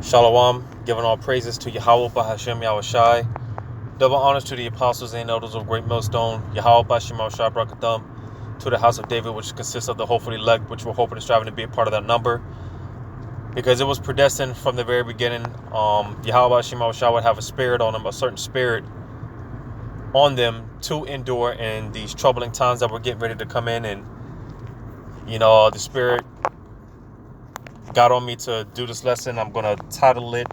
Shalom, giving all praises to Yahweh Bahashem Yahushai. Double honors to the apostles and elders of Great Millstone, Yahweh Bahashem Yahushai Brakathum, to the house of David, which consists of the hopefully elect, which we're hoping and striving to be a part of that number. Because it was predestined from the very beginning, Yahweh Bahashem Yahushai would have a spirit on them, a certain spirit on them to endure in these troubling times that we're getting ready to come in. And, the spirit got on me to do this lesson. I'm going to title it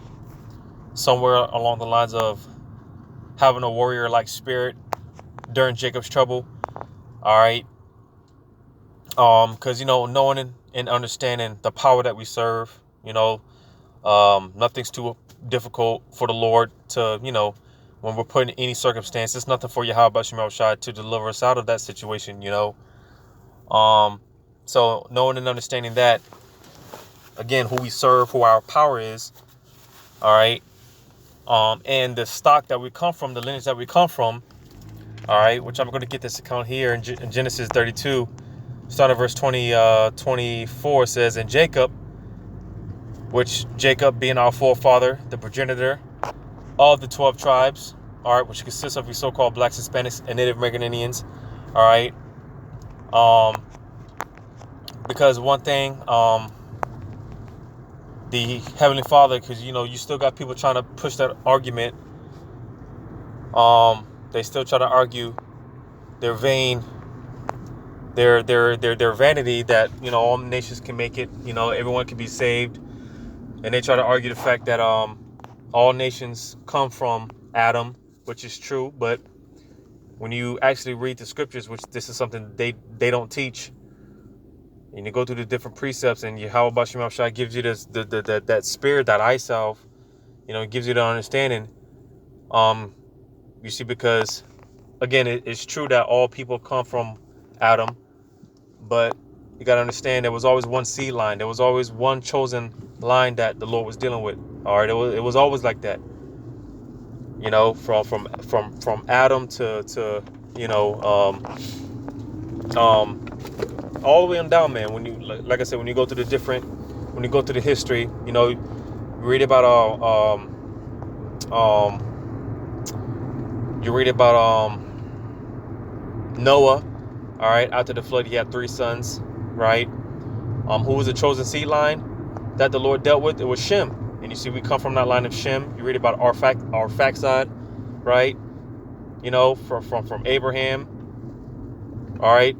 somewhere along the lines of having a warrior-like spirit during Jacob's trouble. All right. Because, knowing and understanding the power that we serve, nothing's too difficult for the Lord to, when we're put in any circumstance, it's nothing for Yahweh Bashim Shai to deliver us out of that situation, So knowing and understanding that, again, who we serve, who our power is, all right, and the stock that we come from, the lineage that we come from, all right, which I'm going to get this account here in Genesis 32, starting at verse 24, says, "And Jacob, which Jacob being our forefather, the progenitor of the 12 tribes, all right, which consists of the so-called blacks, Hispanics, and Native American Indians, all right, because one thing, the Heavenly Father, because you still got people trying to push that argument. They still try to argue their their vanity that all nations can make it. Everyone can be saved, and they try to argue the fact that all nations come from Adam, which is true. But when you actually read the scriptures, which this is something they don't teach. And you go through the different precepts, and Yahweh Bashim Shai gives you this that spirit, that eye salve, gives you the understanding. You see, because again, it's true that all people come from Adam, but you gotta understand there was always one seed line. There was always one chosen line that the Lord was dealing with. All right, it was always like that. From Adam to all the way on down, man. When you, like I said, when you go to the history, you read about Noah. All right, after the flood, he had 3 sons, right? Who was the chosen seed line that the Lord dealt with? It was Shem, and you see, we come from that line of Shem. You read about Arphaxad, right? From Abraham, all right,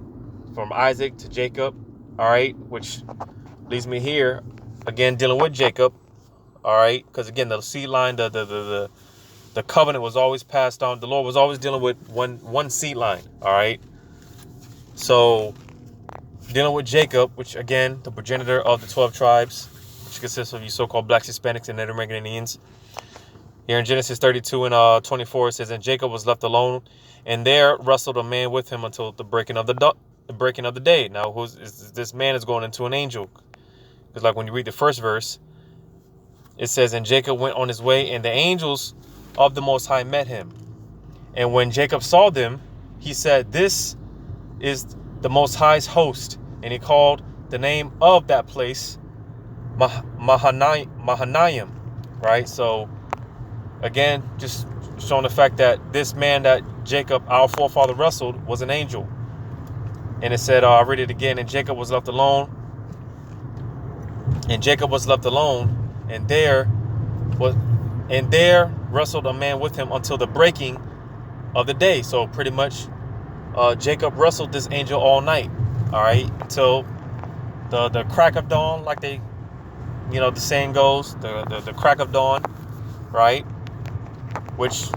from Isaac to Jacob, all right, which leads me here again dealing with Jacob, all right, because again the seed line, the covenant was always passed on. The Lord was always dealing with one seed line, all right. So dealing with Jacob, which again the progenitor of the 12 tribes, which consists of you so-called blacks, Hispanics, and Native American Indians. Here in Genesis 32 and 24 it says, "And Jacob was left alone, and there wrestled a man with him until the breaking of the day." Now, this man is going into an angel, because like when you read the first verse, it says, "And Jacob went on his way, and the angels of the Most High met him. And when Jacob saw them, he said, 'This is the Most High's host.' And he called the name of that place Mahanaim." Right? So again, just showing the fact that this man that Jacob, our forefather, wrestled was an angel. And it said, I read it again, "And Jacob was left alone. And Jacob was left alone, and there wrestled a man with him until the breaking of the day." So pretty much, Jacob wrestled this angel all night, all right, until the crack of dawn, like the saying goes, the crack of dawn, right? Which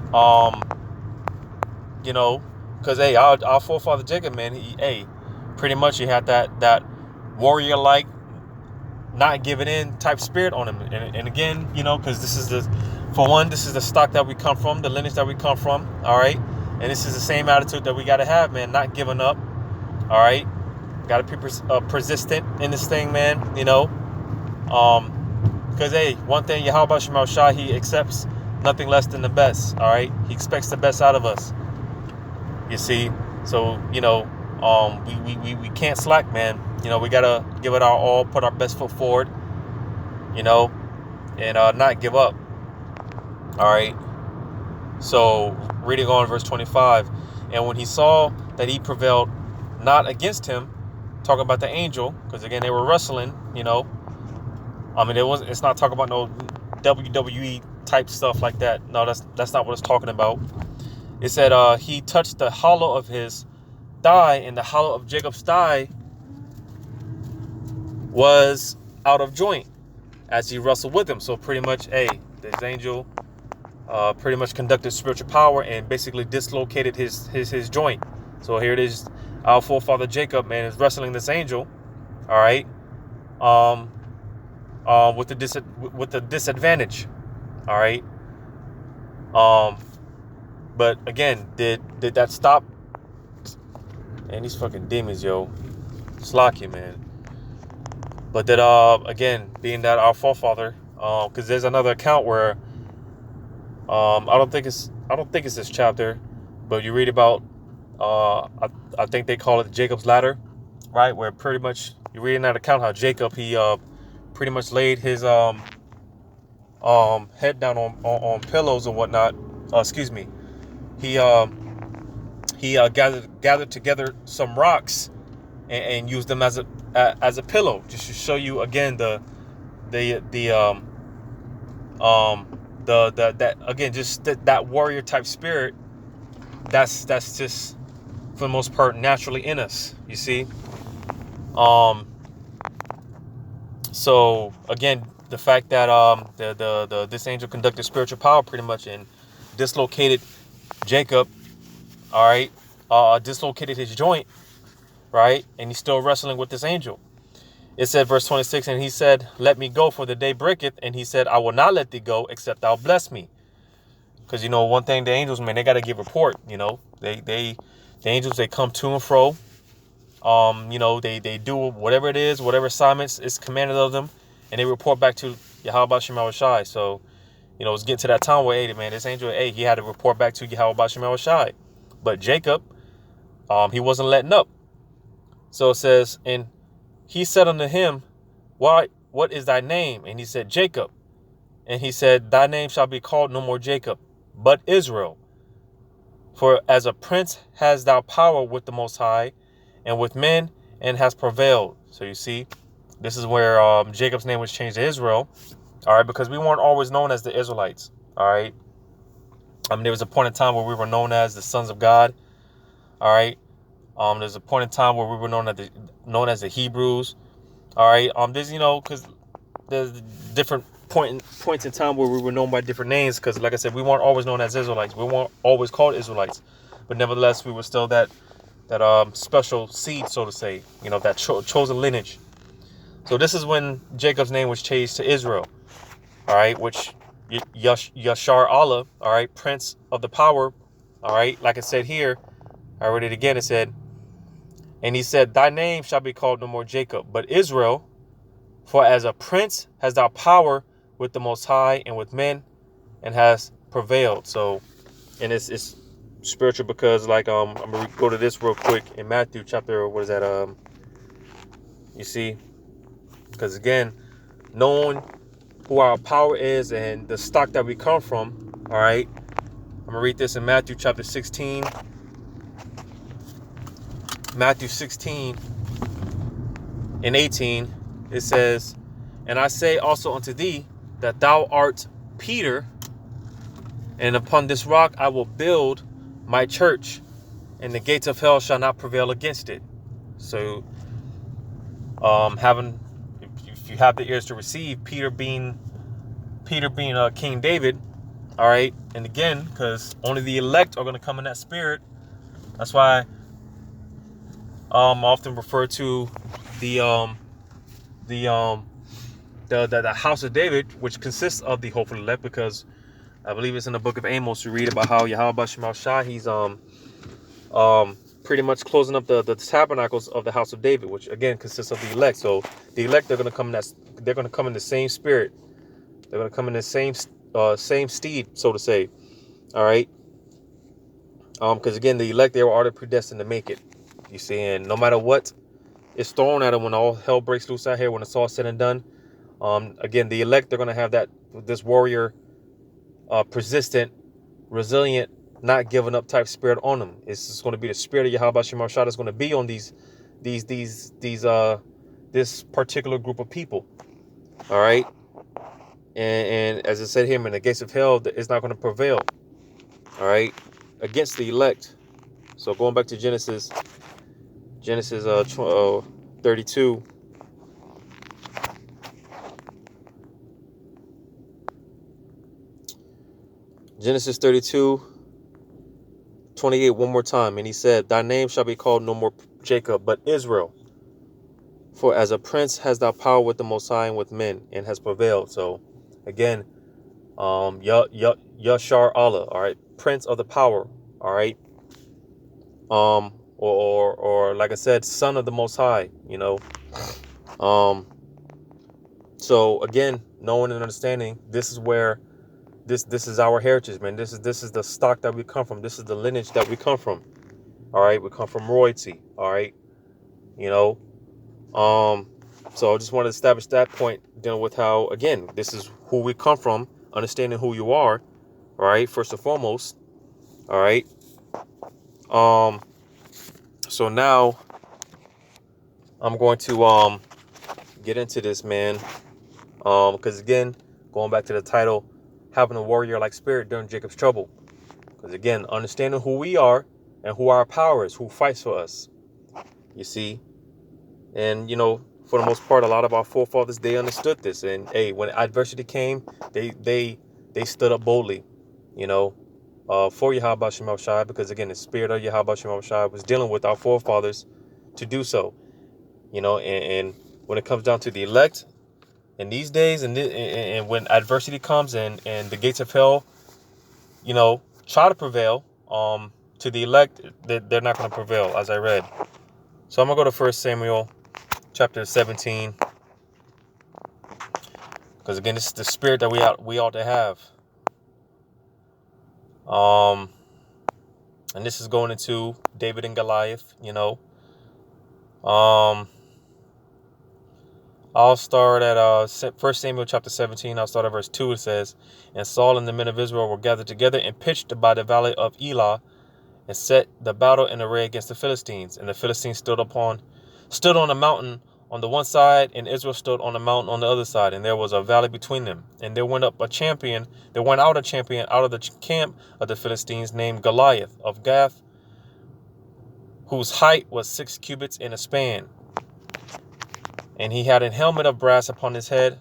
because hey, our forefather Jacob, man, pretty much he had that warrior-like, not giving in type spirit on him. And again, because this is the stock that we come from, the lineage that we come from, all right. And this is the same attitude that we got to have, man, not giving up, all right. Got to be persistent in this thing, man. Because hey, one thing, Yahweh Shema Shah, he accepts nothing less than the best, all right. He expects the best out of us. You see, so we can't slack, man. We gotta give it our all, put our best foot forward, and not give up. All right. So reading on verse 25, and when he saw that he prevailed not against him, talking about the angel, because again they were wrestling, I mean it's not talking about no WWE type stuff like that. No, that's not what it's talking about. It said he touched the hollow of his thigh, and the hollow of Jacob's thigh was out of joint as he wrestled with him. So pretty much, this angel pretty much conducted spiritual power and basically dislocated his joint. So here it is, our forefather Jacob, man, is wrestling this angel, all right, with the disadvantage, all right. But again, did that stop? And these fucking demons, yo, slack you, man. But that again, being that our forefather, because there's another account where I don't think it's this chapter, but you read about I think they call it Jacob's ladder, right? Where pretty much you read in that account how Jacob he pretty much laid his head down on pillows and whatnot. Excuse me. He gathered together some rocks and used them as a pillow, just to show you again that again, just that warrior type spirit that's just for the most part naturally in us, you see. So again, the fact that this angel conducted spiritual power pretty much and dislocated Jacob, all right, dislocated his joint, right, and he's still wrestling with this angel. It said, verse 26, and he said, let me go, for the day breaketh. And he said, I will not let thee go, except thou bless me. Because, one thing, the angels, man, they got to give report, the angels, they come to and fro. They do whatever it is, whatever assignments is commanded of them, and they report back to Yahweh Shema Shai. So, it's getting to that time where, hey, man, this angel, he had to report back to Yahweh Shema Shai. But Jacob, he wasn't letting up. So it says, and he said unto him, what is thy name? And he said, Jacob. And he said, thy name shall be called no more Jacob, but Israel. For as a prince has thou power with the Most High, and with men, and has prevailed. So you see, this is where Jacob's name was changed to Israel. All right, because we weren't always known as the Israelites. All right. There was a point in time where we were known as the sons of God. All right. There's a point in time where we were known as the Hebrews. All right. There's because there's different points in time where we were known by different names. Because like I said, we weren't always known as Israelites. We weren't always called Israelites, but nevertheless, we were still that special seed, so to say. That chosen lineage. So this is when Jacob's name was changed to Israel. All right, which Yashar Allah. All right, Prince of the Power. All right, like I said here, I read it again. It said. And he said, thy name shall be called no more Jacob, but Israel, for as a prince has thou power with the Most High and with men, and has prevailed. So, and it's spiritual because, like, I'm going to go to this real quick in Matthew chapter, what is that? You see, because again, knowing who our power is and the stock that we come from, all right, I'm going to read this in Matthew chapter 16. Matthew 16 and 18, it says, and I say also unto thee that thou art Peter, and upon this rock I will build my church, and the gates of hell shall not prevail against it. So, if you have the ears to receive, Peter being King David, all right, and again, because only the elect are going to come in that spirit. That's why often refer to the house of David, which consists of the hopeful elect, because I believe it's in the book of Amos. You read about how Yahweh Shema Shai, he's pretty much closing up the tabernacles of the house of David, which again consists of the elect. So the elect, they're going to come in the same spirit. They're going to come in the same steed, so to say. All right. Because again, the elect, they were already predestined to make it. You see, and no matter what is thrown at them when all hell breaks loose out here, when it's all said and done, again, the elect, they're going to have that this warrior, persistent, resilient, not giving up type spirit on them. It's just going to be the spirit of Yahweh Shem Shah that's going to be on this particular group of people. All right. And as I said here, in the gates of hell, it's not going to prevail. All right. Against the elect. So going back to Genesis 32. Genesis 32:28 one more time. And he said, thy name shall be called no more Jacob, but Israel. For as a prince has thou power with the Most High and with men, and has prevailed. So again, Yashar Allah, all right, prince of the power, all right. Or like I said, son of the Most High, So again, knowing and understanding, this is where this is our heritage, man. This is the stock that we come from. This is the lineage that we come from. All right, we come from royalty. All right, So I just want to establish that point, dealing with how, again, this is who we come from, understanding who you are. All right, first and foremost. All right. So now I'm going to get into this, man. Because again, going back to the title, having a warrior-like spirit during Jacob's trouble. Because again, understanding who we are and who our power is, who fights for us. You see? And, for the most part, a lot of our forefathers, they understood this. And, hey, when adversity came, they stood up boldly, for Yahweh Shem Shai. Because, again, the spirit of Yahweh Shem Shai was dealing with our forefathers to do so. And when it comes down to the elect, in these days, and when adversity comes and the gates of hell, try to prevail, to the elect, they're not going to prevail, as I read. So I'm going to go to 1 Samuel chapter 17. Because again, this is the spirit that we ought to have. And this is going into David and Goliath, I'll start at 1 Samuel chapter 17. I'll start at verse 2. It says, and Saul and the men of Israel were gathered together and pitched by the valley of Elah, and set the battle in array against the Philistines. And the Philistines stood on a mountain on the one side, and Israel stood on a mountain on the other side. And there was a valley between them. And there went out a champion out of the camp of the Philistines, named Goliath of Gath, whose height was 6 cubits in a span. And he had a helmet of brass upon his head,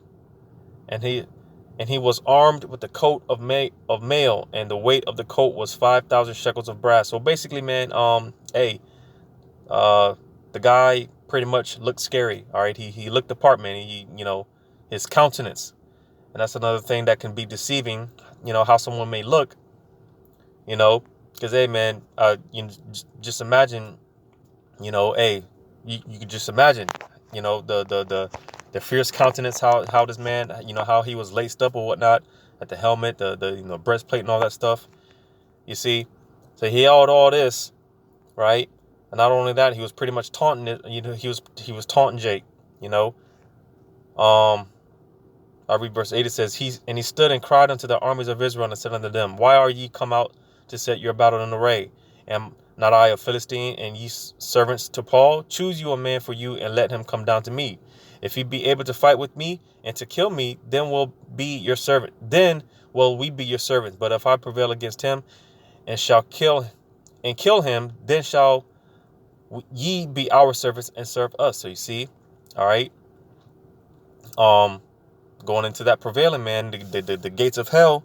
and he was armed with the coat of mail, and the weight of the coat was 5,000 shekels of brass. So basically, man, the guy pretty much looked scary. All right, he looked the part, man. His countenance, and that's another thing that can be deceiving. How someone may look. Because hey, man, just imagine. You could just imagine. The fierce countenance, how this man, how he was laced up or whatnot, at the helmet, the breastplate and all that stuff. You see, so he had all this, right? And not only that, he was pretty much taunting it. He was taunting Jake. I read verse 8. It says, he stood and cried unto the armies of Israel and said unto them, why are ye come out to set your battle in array? Am not I a Philistine, and ye servants to Paul? Choose you a man for you, and let him come down to me. If he be able to fight with me and to kill me, then will be your servant. Then will we be your servants. But if I prevail against him and shall kill him, then shall ye be our servants and serve us. So you see, all right. Going into that prevailing, man, the gates of hell,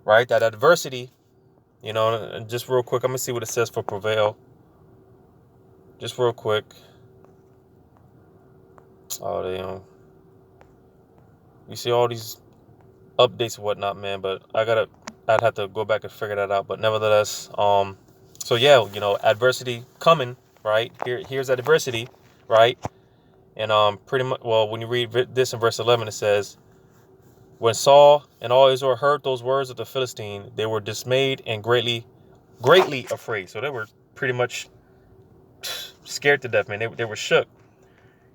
right? That adversity. And just real quick, I'm going to see what it says for prevail. Just real quick. Oh, you see all these updates and whatnot, man, but I'd have to go back and figure that out. But nevertheless, so yeah, adversity coming, right? Here's adversity, right? And pretty much, well, when you read this in verse 11, it says, when Saul and all Israel heard those words of the Philistine, they were dismayed and greatly afraid. So they were pretty much scared to death, man. They were shook.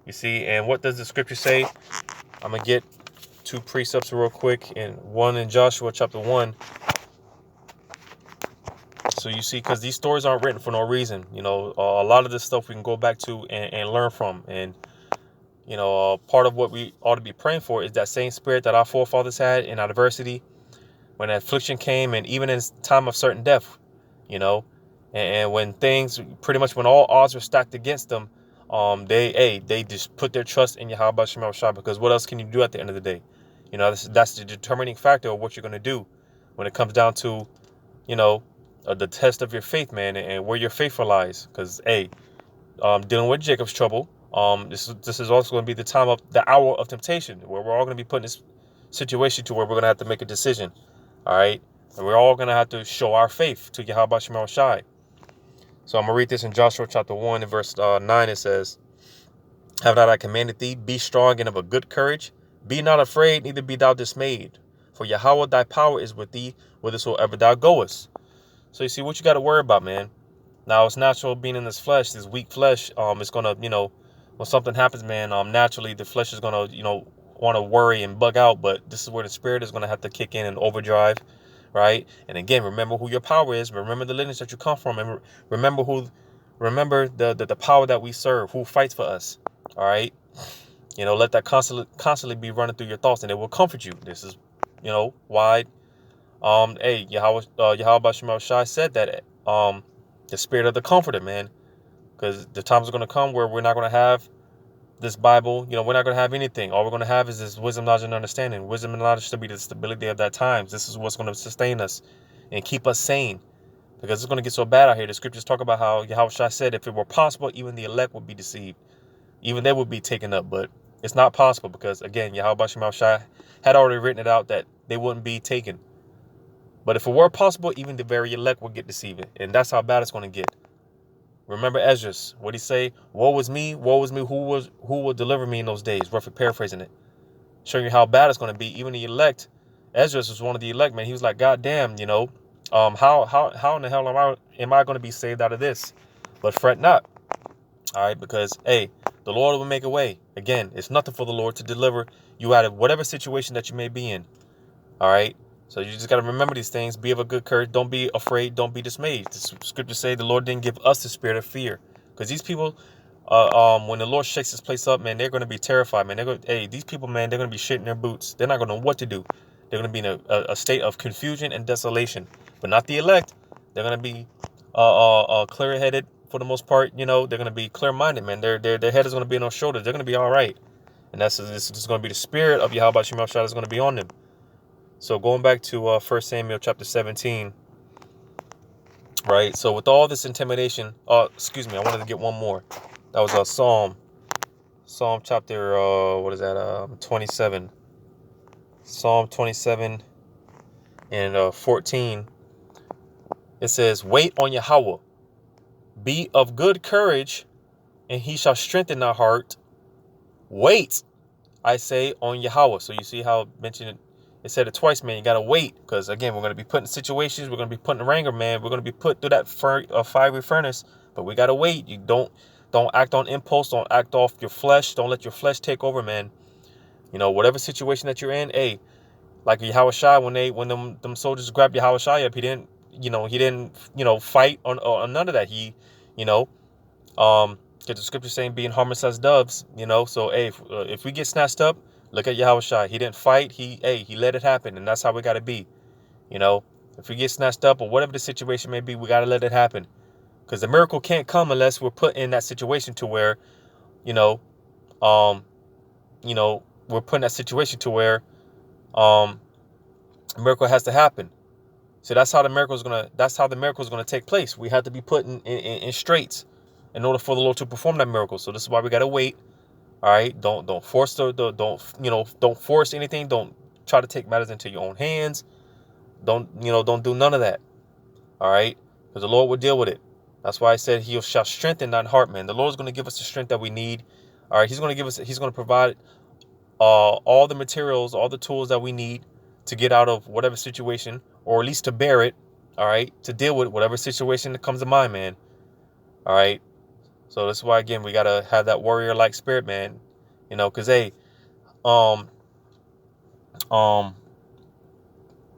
You see, and what does the scripture say? I'm going to get two precepts real quick, and one in Joshua chapter 1. So you see, because these stories aren't written for no reason. A lot of this stuff we can go back to and learn from. And, part of what we ought to be praying for is that same spirit that our forefathers had in adversity, when affliction came, and even in time of certain death, and when things, pretty much when all odds were stacked against them, they just put their trust in Yahweh Shema Shai, because what else can you do at the end of the day? That's the determining factor of what you're going to do when it comes down to, the test of your faith, man, and where your faith lies. Because, dealing with Jacob's trouble, this is also going to be the hour of temptation, where we're all going to be put in this situation to where we're going to have to make a decision. All right. And we're all going to have to show our faith to Yahweh Shema Shai. So I'm going to read this in Joshua chapter 1 and verse 9. It says, "Have not I commanded thee, be strong and of a good courage? Be not afraid, neither be thou dismayed. For Yahweh thy power is with thee, whithersoever thou goest." So you see what you got to worry about, man. Now, it's natural being in this flesh, this weak flesh. It's going to, when something happens, man, naturally the flesh is going to, want to worry and bug out. But this is where the spirit is going to have to kick in and overdrive. Right. And again, remember who your power is. Remember the lineage that you come from. And remember the power that we serve, who fights for us. All right. Let that constantly be running through your thoughts, and it will comfort you. This is, why. Yahweh Shema Shai said that the spirit of the comforter, man, because the times are going to come where we're not going to have this Bible. We're not going to have anything. All we're going to have is this wisdom, knowledge, and understanding. Wisdom and knowledge to be the stability of that times. This is what's going to sustain us and keep us sane, because it's going to get so bad out here. The scriptures talk about how Yahweh Shai said if it were possible, even the elect would be deceived. Even they would be taken up. But it's not possible, because, again, Yahweh Shema Shai had already written it out that they wouldn't be taken. But if it were possible, even the very elect would get deceived. And that's how bad it's going to get. Remember Ezra, what he say? Woe is me, who will deliver me in those days? Roughly paraphrasing it. Showing you how bad it's going to be. Even the elect, Ezra was one of the elect, man. He was like, God damn, how in the hell am I going to be saved out of this? But fret not. All right, because, the Lord will make a way. Again, it's nothing for the Lord to deliver you out of whatever situation that you may be in. All right. So you just got to remember these things. Be of a good courage. Don't be afraid. Don't be dismayed. The scriptures say the Lord didn't give us the spirit of fear. Because these people, when the Lord shakes this place up, man, they're going to be terrified, man. These people, man, they're going to be shitting their boots. They're not going to know what to do. They're going to be in a state of confusion and desolation. But not the elect. They're going to be clear-headed for the most part. They're going to be clear-minded, man. Their head is going to be on their shoulders. They're going to be all right. And this is going to be the spirit of Yahweh Shema Shai is going to be on them. So going back to 1 Samuel chapter 17, right? So with all this intimidation, I wanted to get one more. That was a Psalm chapter, 27. Psalm 27 and 14. It says, "Wait on Yahweh, be of good courage, and he shall strengthen thy heart. Wait, I say, on Yahweh." So you see how it mentioned it said it twice, man. You got to wait, because, again, we're going to be put in situations. We're going to be put in anger, man. We're going to be put through that fiery furnace, but we got to wait. You don't act on impulse. Don't act off your flesh. Don't let your flesh take over, man. Whatever situation that you're in, like Yahweh Shai, when them soldiers grabbed Yahweh Shai up, he didn't fight on none of that. Because the scripture saying being harmless as doves, so, if we get snatched up, look at Yahweh Shai. He didn't fight. He let it happen. And that's how we got to be. If we get snatched up or whatever the situation may be, we got to let it happen. Because the miracle can't come unless we're put in that situation to where, we're put in that situation to where a miracle has to happen. So that's how the miracle is going to take place. We have to be put in straits in order for the Lord to perform that miracle. So this is why we got to wait. All right, don't force don't force anything. Don't try to take matters into your own hands. Don't do none of that. All right, because the Lord will deal with it. That's why I said He shall strengthen that heart, man. The Lord is going to give us the strength that we need. All right, He's going to provide all the materials, all the tools that we need to get out of whatever situation, or at least to bear it. All right, to deal with whatever situation that comes to mind, man. All right. So that's why, again, we got to have that warrior-like spirit, man. Because, Um,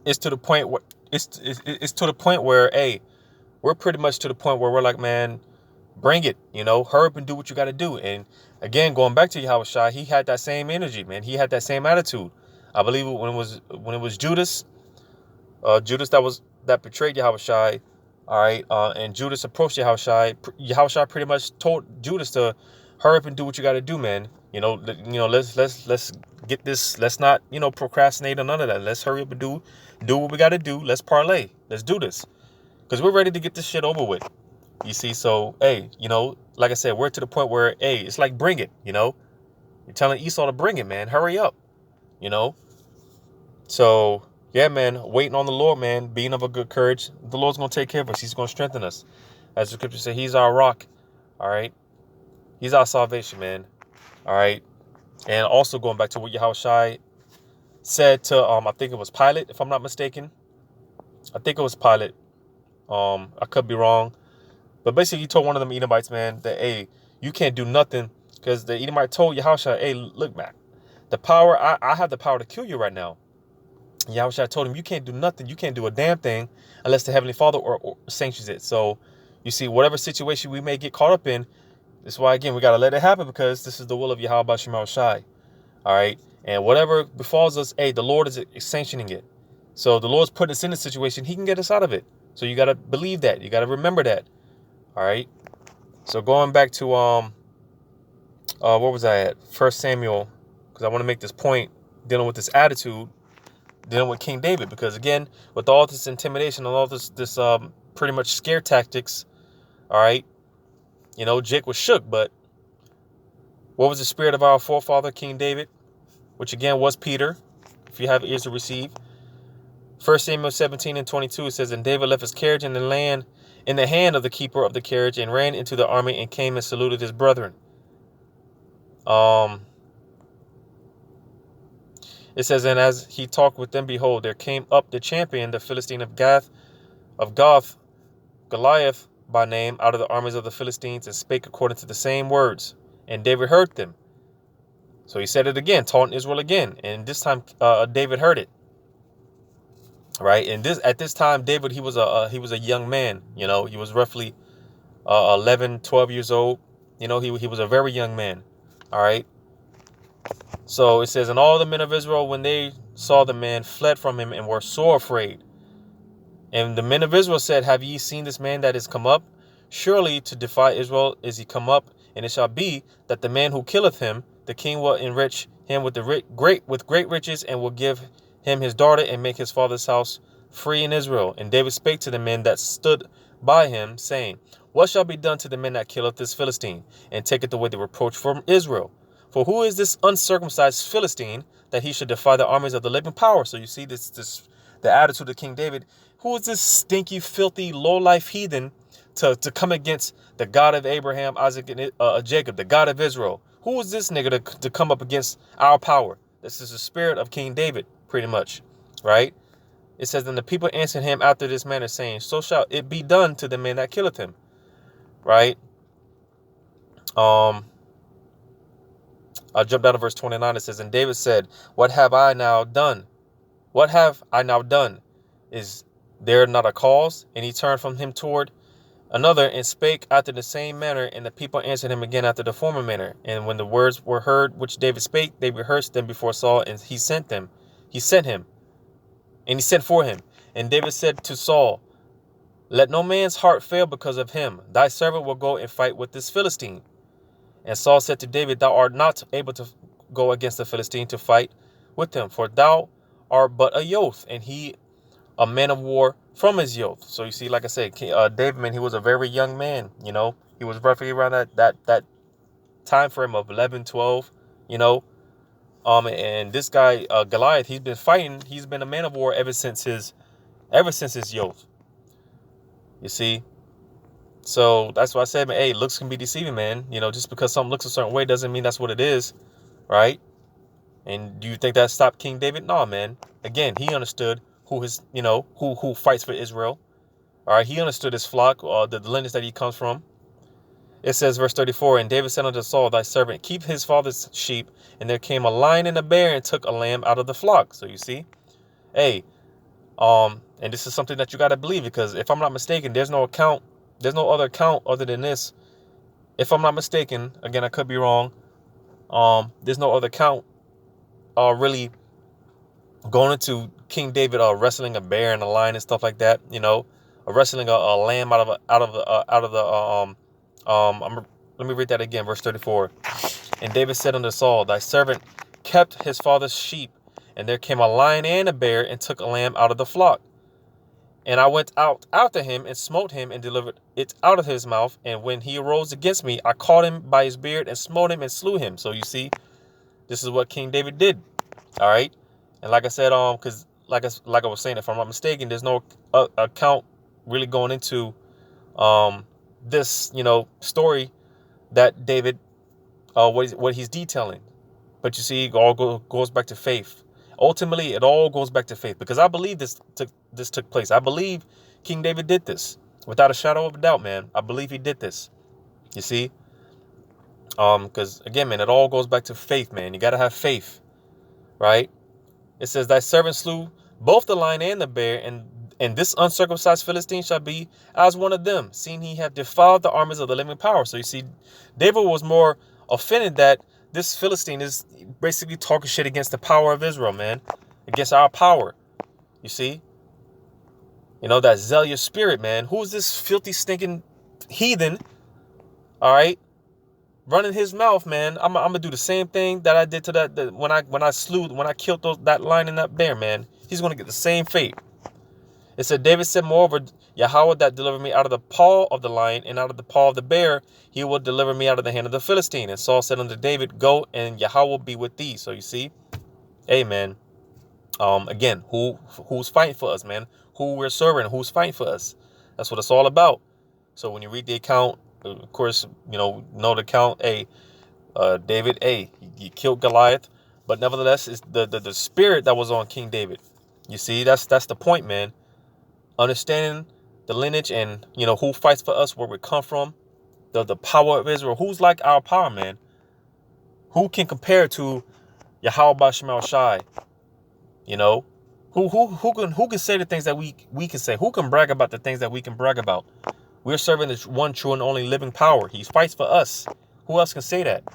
it's to the point where it's to the point where, hey, we're pretty much to the point where we're like, man, bring it, hurry up and do what you got to do. And again, going back to Yahushua, he had that same energy, man. He had that same attitude. I believe when it was Judas, Judas that betrayed Yahushua. All right, and Judas approached Yahushua. Yahushua pretty much told Judas to hurry up and do what you got to do, man. Let's get this. Let's not procrastinate on none of that. Let's hurry up and do what we got to do. Let's parlay. Let's do this because we're ready to get this shit over with. You see, so hey, like I said, we're to the point where hey, it's like bring it. You're telling Esau to bring it, man. Hurry up. So yeah, man, waiting on the Lord, man, being of a good courage. The Lord's going to take care of us. He's going to strengthen us. As the scripture says, he's our rock. All right. He's our salvation, man. All right. And also going back to what Yahushua said to, I think it was Pilate, if I'm not mistaken. I think it was Pilate. I could be wrong. But basically, he told one of them Edomites, man, that, hey, you can't do nothing. Because the Edomite told Yahushua, hey, look, man, I have the power to kill you right now. Yahushua told him, you can't do nothing. You can't do a damn thing unless the Heavenly Father or sanctions it. So, you see, whatever situation we may get caught up in, that's why, again, we got to let it happen because this is the will of Yahweh B'Shem Shai. All right? And whatever befalls us, hey, the Lord is sanctioning it. So, the Lord's putting us in a situation. He can get us out of it. So, you got to believe that. You got to remember that. All right? So, going back to, where was I at? 1 Samuel, because I want to make this point dealing with this attitude, dealing with King David, because again, with all this intimidation and all this pretty much scare tactics, all right, Jake was shook, but what was the spirit of our forefather, King David, which again was Peter, if you have ears to receive. 1 Samuel 17:22, it says, and David left his carriage in the hand of the keeper of the carriage and ran into the army and came and saluted his brethren. It says, and as he talked with them, behold, there came up the champion, the Philistine of Goth, Goliath by name, out of the armies of the Philistines, and spake according to the same words. And David heard them. So he said it again, taunting Israel again. And this time, David heard it. Right. And at this time, David, he was a young man. He was roughly 11, 12 years old. He was a very young man. All right. So it says, and all the men of Israel, when they saw the man, fled from him and were sore afraid. And the men of Israel said, have ye seen this man that is come up? Surely to defy Israel is he come up. And it shall be that the man who killeth him, the king will enrich him with great riches, and will give him his daughter, and make his father's house free in Israel. And David spake to the men that stood by him, saying, what shall be done to the men that killeth this Philistine, and taketh away the reproach from Israel? For who is this uncircumcised Philistine that he should defy the armies of the living power? So you see the attitude of King David. Who is this stinky, filthy, low-life heathen to come against the God of Abraham, Isaac, and Jacob, the God of Israel? Who is this nigga to come up against our power? This is the spirit of King David, pretty much, right? It says, then the people answered him after this manner, saying, so shall it be done to the man that killeth him, right? I'll jump down to verse 29. It says, and David said, what have I now done? What have I now done? Is there not a cause? And he turned from him toward another and spake after the same manner. And the people answered him again after the former manner. And when the words were heard which David spake, they rehearsed them before Saul, and he sent him. And he sent for him. And David said to Saul, let no man's heart fail because of him. Thy servant will go and fight with this Philistine. And Saul said to David, thou art not able to go against the Philistine to fight with him, for thou art but a youth, and he a man of war from his youth. So you see, like I said, David, man, he was a very young man. He was roughly around that time frame of 11, 12. And this guy Goliath, he's been fighting. He's been a man of war ever since his youth. You see. So that's why I said, man, hey, looks can be deceiving, man. Just because something looks a certain way doesn't mean that's what it is, right? And do you think that stopped King David? No, man. Again, he understood who fights for Israel. All right, he understood his flock, the lineage that he comes from. It says, verse 34, and David said unto Saul, thy servant, keep his father's sheep. And there came a lion and a bear and took a lamb out of the flock. So you see, hey, and this is something that you got to believe, because if I'm not mistaken, there's no other account other than this. If I'm not mistaken, again, I could be wrong. There's no other account really going into King David wrestling a bear and a lion and stuff like that. Wrestling a lamb let me read that again, verse 34. And David said unto Saul, thy servant kept his father's sheep, and there came a lion and a bear and took a lamb out of the flock. And I went out after him and smote him and delivered it out of his mouth. And when he arose against me, I caught him by his beard and smote him and slew him. So you see, this is what King David did. All right. And like I said, because like I was saying, if I'm not mistaken, there's no account really going into this, story that David, what he's detailing. But you see, it all goes back to faith. Ultimately, it all goes back to faith, because I believe this took place. I believe King David did this without a shadow of a doubt, man. I believe he did this. You see, because again, man, it all goes back to faith, man. You got to have faith, right? It says, thy servant slew both the lion and the bear, and this uncircumcised Philistine shall be as one of them, seeing he hath defiled the armies of the living power. So you see, David was more offended that this Philistine is basically talking shit against the power of Israel, man, against our power. You see, that zealous spirit, man. Who's this filthy, stinking heathen? All right, running his mouth, man. I'm gonna do the same thing that I did to that when I killed that lion and that bear, man. He's gonna get the same fate. It said, David said, moreover, Yahweh that delivered me out of the paw of the lion and out of the paw of the bear, he will deliver me out of the hand of the Philistine. And Saul said unto David, go, and Yahweh will be with thee. So you see, hey, man, again, who's fighting for us, man? Who we're serving, who's fighting for us? That's what it's all about. So when you read the account, of course, know the account, hey, David, hey, he killed Goliath, but nevertheless, it's the spirit that was on King David. You see, that's the point, man. Understanding the lineage and, who fights for us, where we come from, the power of Israel. Who's like our power, man? Who can compare to Yahweh Shemal Shai? Who can say the things that we can say? Who can brag about the things that we can brag about? We're serving this one true and only living power. He fights for us. Who else can say that?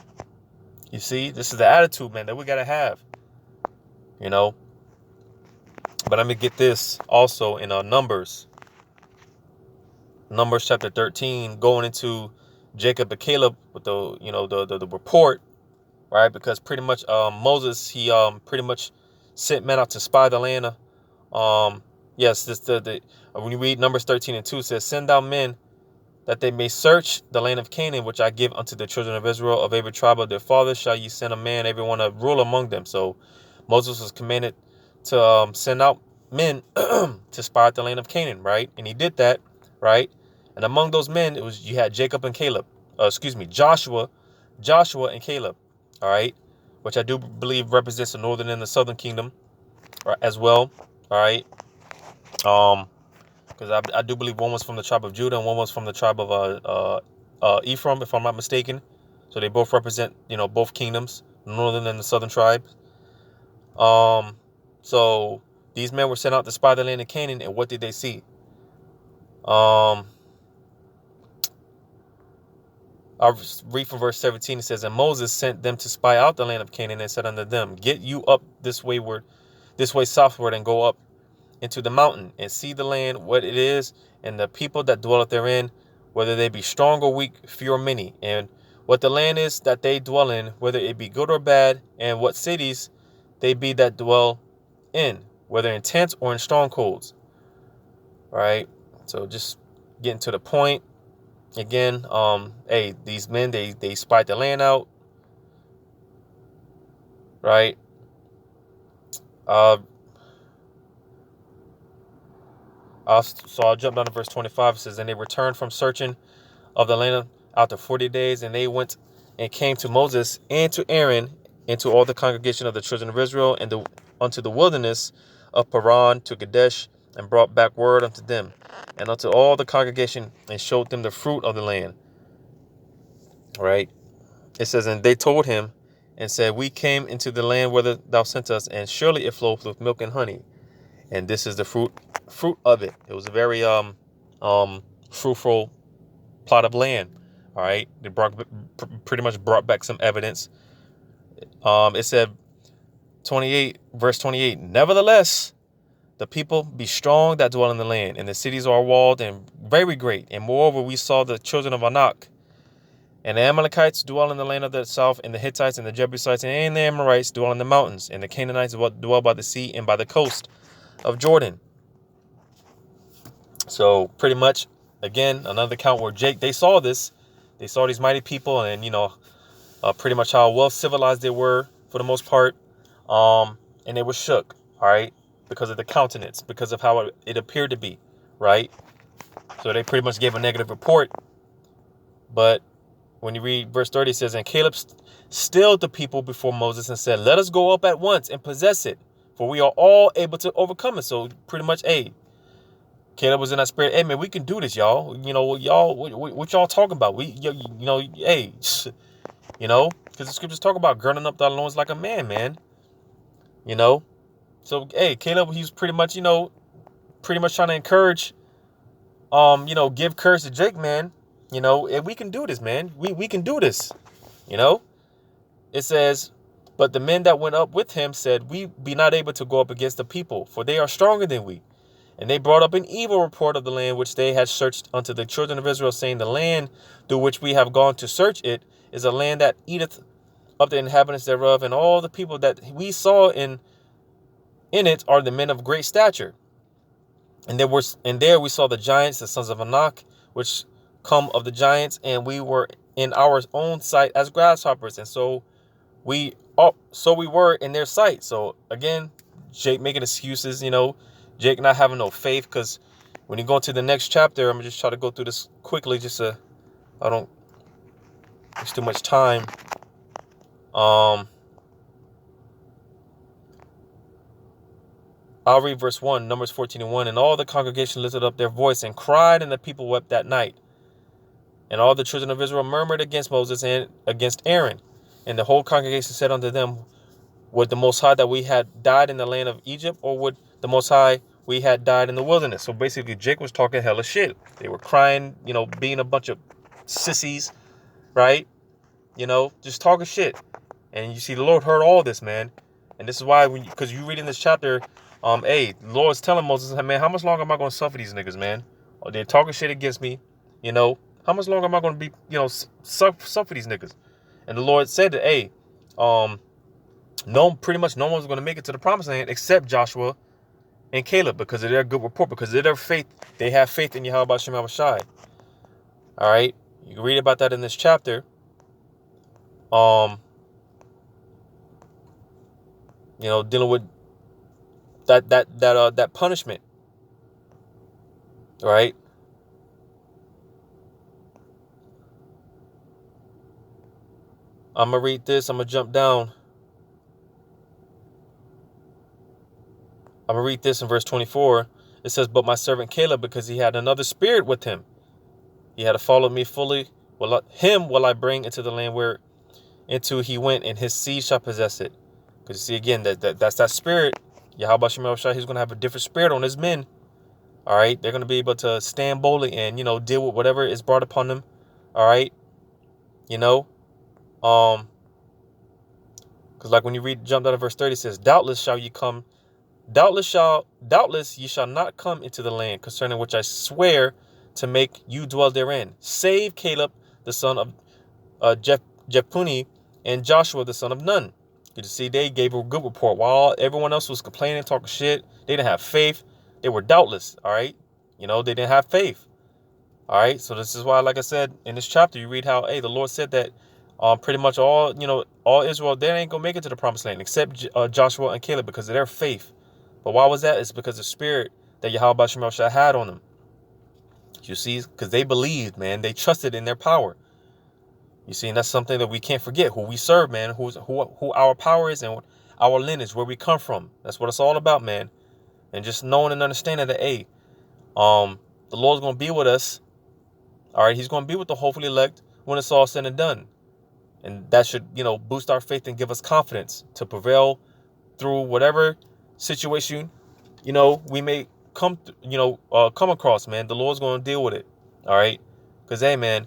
You see, this is the attitude, man, that we got to have. But let me get this also in Numbers chapter 13, going into Jacob and Caleb with the report, right? Because pretty much Moses, he pretty much sent men out to spy the land. Yes, this when you read Numbers 13 and 2, it says, send down men that they may search the land of Canaan, which I give unto the children of Israel. Of every tribe of their fathers shall ye send a man, every one a rule among them. So Moses was commanded to send out men to spy out the land of Canaan, right? And he did that, right? And among those men, you had Jacob and Caleb, Joshua and Caleb, all right? Which I do believe represents the northern and the southern kingdom, right, as well, all right? Because I do believe one was from the tribe of Judah and one was from the tribe of Ephraim, if I'm not mistaken. So they both represent, both kingdoms, the northern and the southern tribes. So these men were sent out to spy the land of Canaan, and what did they see? I'll read from verse 17. It says, and Moses sent them to spy out the land of Canaan and said unto them, get you up this way southward, and go up into the mountain and see the land, what it is, and the people that dwelleth therein, whether they be strong or weak, few or many, and what the land is that they dwell in, whether it be good or bad, and what cities they be that dwell in, whether in tents or in strongholds. Right? So just getting to the point. Again, hey, these men, they spied the land out. Right? So I'll jump down to verse 25. It says, and they returned from searching of the land after 40 days, and they went and came to Moses and to Aaron and to all the congregation of the children of Israel and unto the wilderness of Paran to Kadesh, and brought back word unto them and unto all the congregation, and showed them the fruit of the land. Right? It says, and they told him and said, we came into the land whither thou sent us, and surely it flows with milk and honey. And this is the fruit of it. It was a very um fruitful plot of land. All right. They pretty much brought back some evidence. It said 28, verse 28, nevertheless, the people be strong that dwell in the land, and the cities are walled and very great. And moreover, we saw the children of Anak, and the Amalekites dwell in the land of the south, and the Hittites and the Jebusites and the Amorites dwell in the mountains, and the Canaanites dwell by the sea and by the coast of Jordan. So pretty much, again, another account where they saw this. They saw these mighty people, and pretty much how well civilized they were for the most part. And they were shook, all right, because of the countenance, because of how it appeared to be, right? So they pretty much gave a negative report. But when you read verse 30, it says, and Caleb stilled the people before Moses and said, let us go up at once and possess it, for we are all able to overcome it. So pretty much, Caleb was in that spirit. Hey, man, we can do this, y'all. What y'all talking about? Because the scriptures talk about girding up thy loins like a man. So, Caleb, he's pretty much trying to encourage, give courage to Jake, man. And we can do this, man. We can do this. It says, but the men that went up with him said, we be not able to go up against the people, for they are stronger than we. And they brought up an evil report of the land which they had searched unto the children of Israel, saying, the land through which we have gone to search it is a land that eateth up the inhabitants thereof, and all the people that we saw in it are the men of great stature. And there we saw the giants, the sons of Anak, which come of the giants, and we were in our own sight as grasshoppers, and so we were in their sight. So again, Jake making excuses, Jake not having no faith, because when you go into the next chapter, I'm gonna just try to go through this quickly, just so I don't waste too much time. I'll read verse 1, Numbers 14:1. And all the congregation lifted up their voice and cried, and the people wept that night. And all the children of Israel murmured against Moses and against Aaron. And the whole congregation said unto them, would the Most High that we had died in the land of Egypt, or would the Most High we had died in the wilderness? So basically, Jake was talking hella shit. They were crying, being a bunch of sissies, right? Just talking shit. And you see, the Lord heard all this, man. And this is why, because you read in this chapter, the Lord's telling Moses, man, how much longer am I going to suffer these niggas, man? Or they're talking shit against me, How much longer am I going to be, suffer these niggas? And the Lord said that, pretty much no one's going to make it to the promised land except Joshua and Caleb, because of their good report, because of their faith. They have faith in Yahweh Shem Shai. All right, you can read about that in this chapter. Dealing with that punishment. All right. I'm gonna read this. I'm gonna jump down. I'm gonna read this in verse 24. It says, but my servant Caleb, because he had another spirit with him, he had followed me fully. Him will I bring into the land where into he went, and his seed shall possess it. Because you see, again, that's that spirit. Yahweh Shem Shai, he's going to have a different spirit on his men. All right. They're going to be able to stand boldly and, deal with whatever is brought upon them. All right. Because like when you jump down to verse 30, it says, doubtless ye shall not come into the land concerning which I swear to make you dwell therein, save Caleb, the son of Jephunneh, and Joshua, the son of Nun. You see, they gave a good report while everyone else was complaining, talking shit. They didn't have faith. They were doubtless. All right. They didn't have faith. All right. So this is why, like I said, in this chapter, you read how, the Lord said that pretty much all Israel, they ain't going to make it to the promised land except Joshua and Caleb because of their faith. But why was that? It's because the spirit that Yahweh Shem Shai had on them. You see, because they believed, man. They trusted in their power. You see, and that's something that we can't forget, who we serve, man, who our power is and our lineage, where we come from. That's what it's all about, man. And just knowing and understanding that, the Lord's going to be with us. All right, he's going to be with the hopefully elect when it's all said and done. And that should, boost our faith and give us confidence to prevail through whatever situation, we may come across, man. The Lord's going to deal with it. All right. Because, hey, man,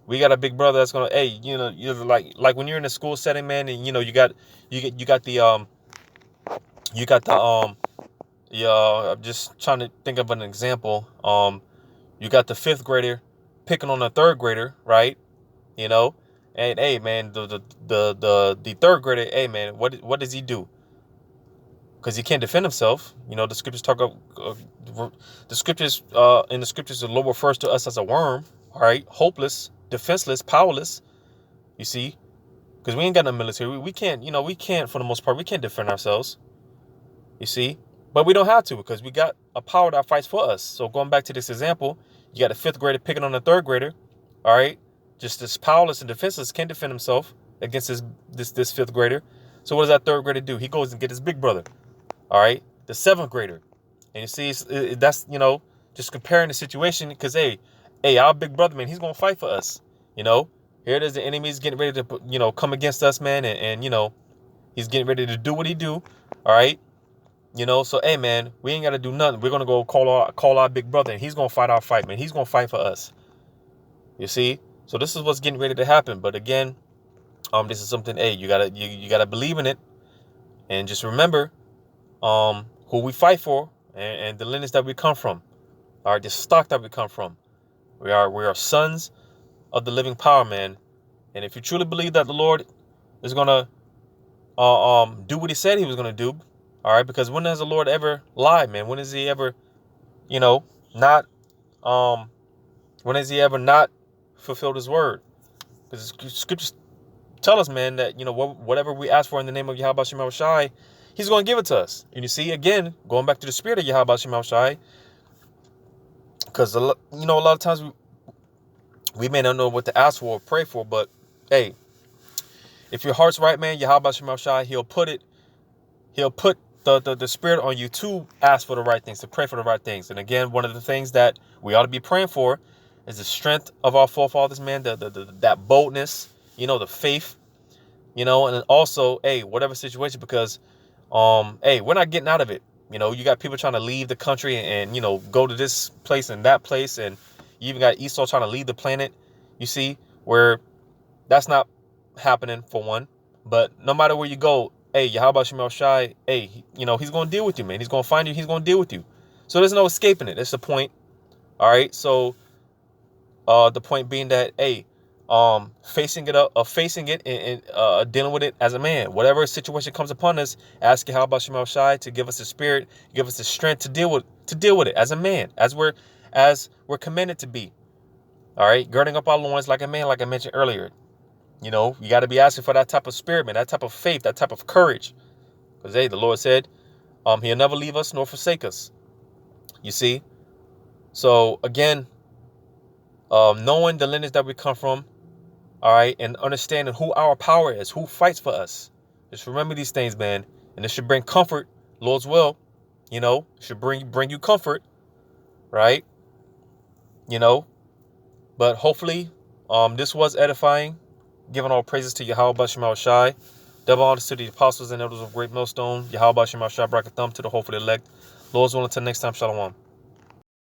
we got a big brother that's going to, hey, you're like when you're in a school setting, man, and, you got the I'm just trying to think of an example. You got the fifth grader picking on the third grader, right? And hey, man, the third grader, hey, man, what does he do? Because he can't defend himself. The scriptures talk of the scriptures. In the scriptures, the Lord refers to us as a worm. All right, hopeless, defenseless, powerless. You see, because we ain't got no military. We can't. We can't, for the most part, we can't defend ourselves. You see, but we don't have to, because we got a power that fights for us. So going back to this example, you got a fifth grader picking on the third grader. All right, just as powerless and defenseless, can't defend himself against this fifth grader. So what does that third grader do? He goes and get his big brother. All right, the seventh grader. And you see, that's, just comparing the situation, because, hey, our big brother, man, he's going to fight for us. Here it is, the enemy's getting ready to, come against us, man. And he's getting ready to do what he do. All right. So, hey, man, we ain't got to do nothing. We're going to go call our big brother, and he's going to fight our fight, man. He's going to fight for us. You see? So this is what's getting ready to happen. But again, this is something, hey, you gotta believe in it. And just remember, who we fight for, and the lineage that we come from. All right, the stock that we come from. We are sons of the living power, man. And if you truly believe that the Lord is gonna do what he said he was gonna do, all right, because when has the Lord ever lied, man? When has he ever, not when has he ever not fulfilled his word? Because the scriptures tell us, man, that whatever we ask for in the name of Yahweh Shem Shai, he's going to give it to us. And you see, again, going back to the spirit of Yahweh Shem Shai, because a lot of times we may not know what to ask for or pray for, but hey, if your heart's right, man, Yahweh Shem Shai, he'll put the spirit on you to ask for the right things, to pray for the right things. And again, one of the things that we ought to be praying for is the strength of our forefathers, man, that boldness, the faith, and then also, hey, whatever situation, because, hey, we're not getting out of it. You got people trying to leave the country and go to this place and that place. And you even got Esau trying to leave the planet, you see, where that's not happening, for one. But no matter where you go, hey, Yahweh Shem Shai, hey, he's going to deal with you, man. He's going to find you. He's going to deal with you. So there's no escaping it. That's the point. All right. So the point being that, hey, facing it and dealing with it as a man. Whatever situation comes upon us, ask Yahweh Shem Shai to give us the spirit, give us the strength to deal with it as a man, as we're commanded to be. All right, girding up our loins like a man, like I mentioned earlier. You got to be asking for that type of spirit, man, that type of faith, that type of courage. Because, hey, the Lord said, he'll never leave us nor forsake us. You see? So, again, knowing the lineage that we come from, all right, and understanding who our power is, who fights for us. Just remember these things, man. And it should bring comfort, Lord's will. Should bring you comfort, right? But hopefully, this was edifying. Giving all praises to Yahweh Shem Shai. Double honors to the apostles and elders of Great Millstone. Yahweh Shem Shai, bracket thumb to the hopefully elect. Lord's willing, until next time, shalom.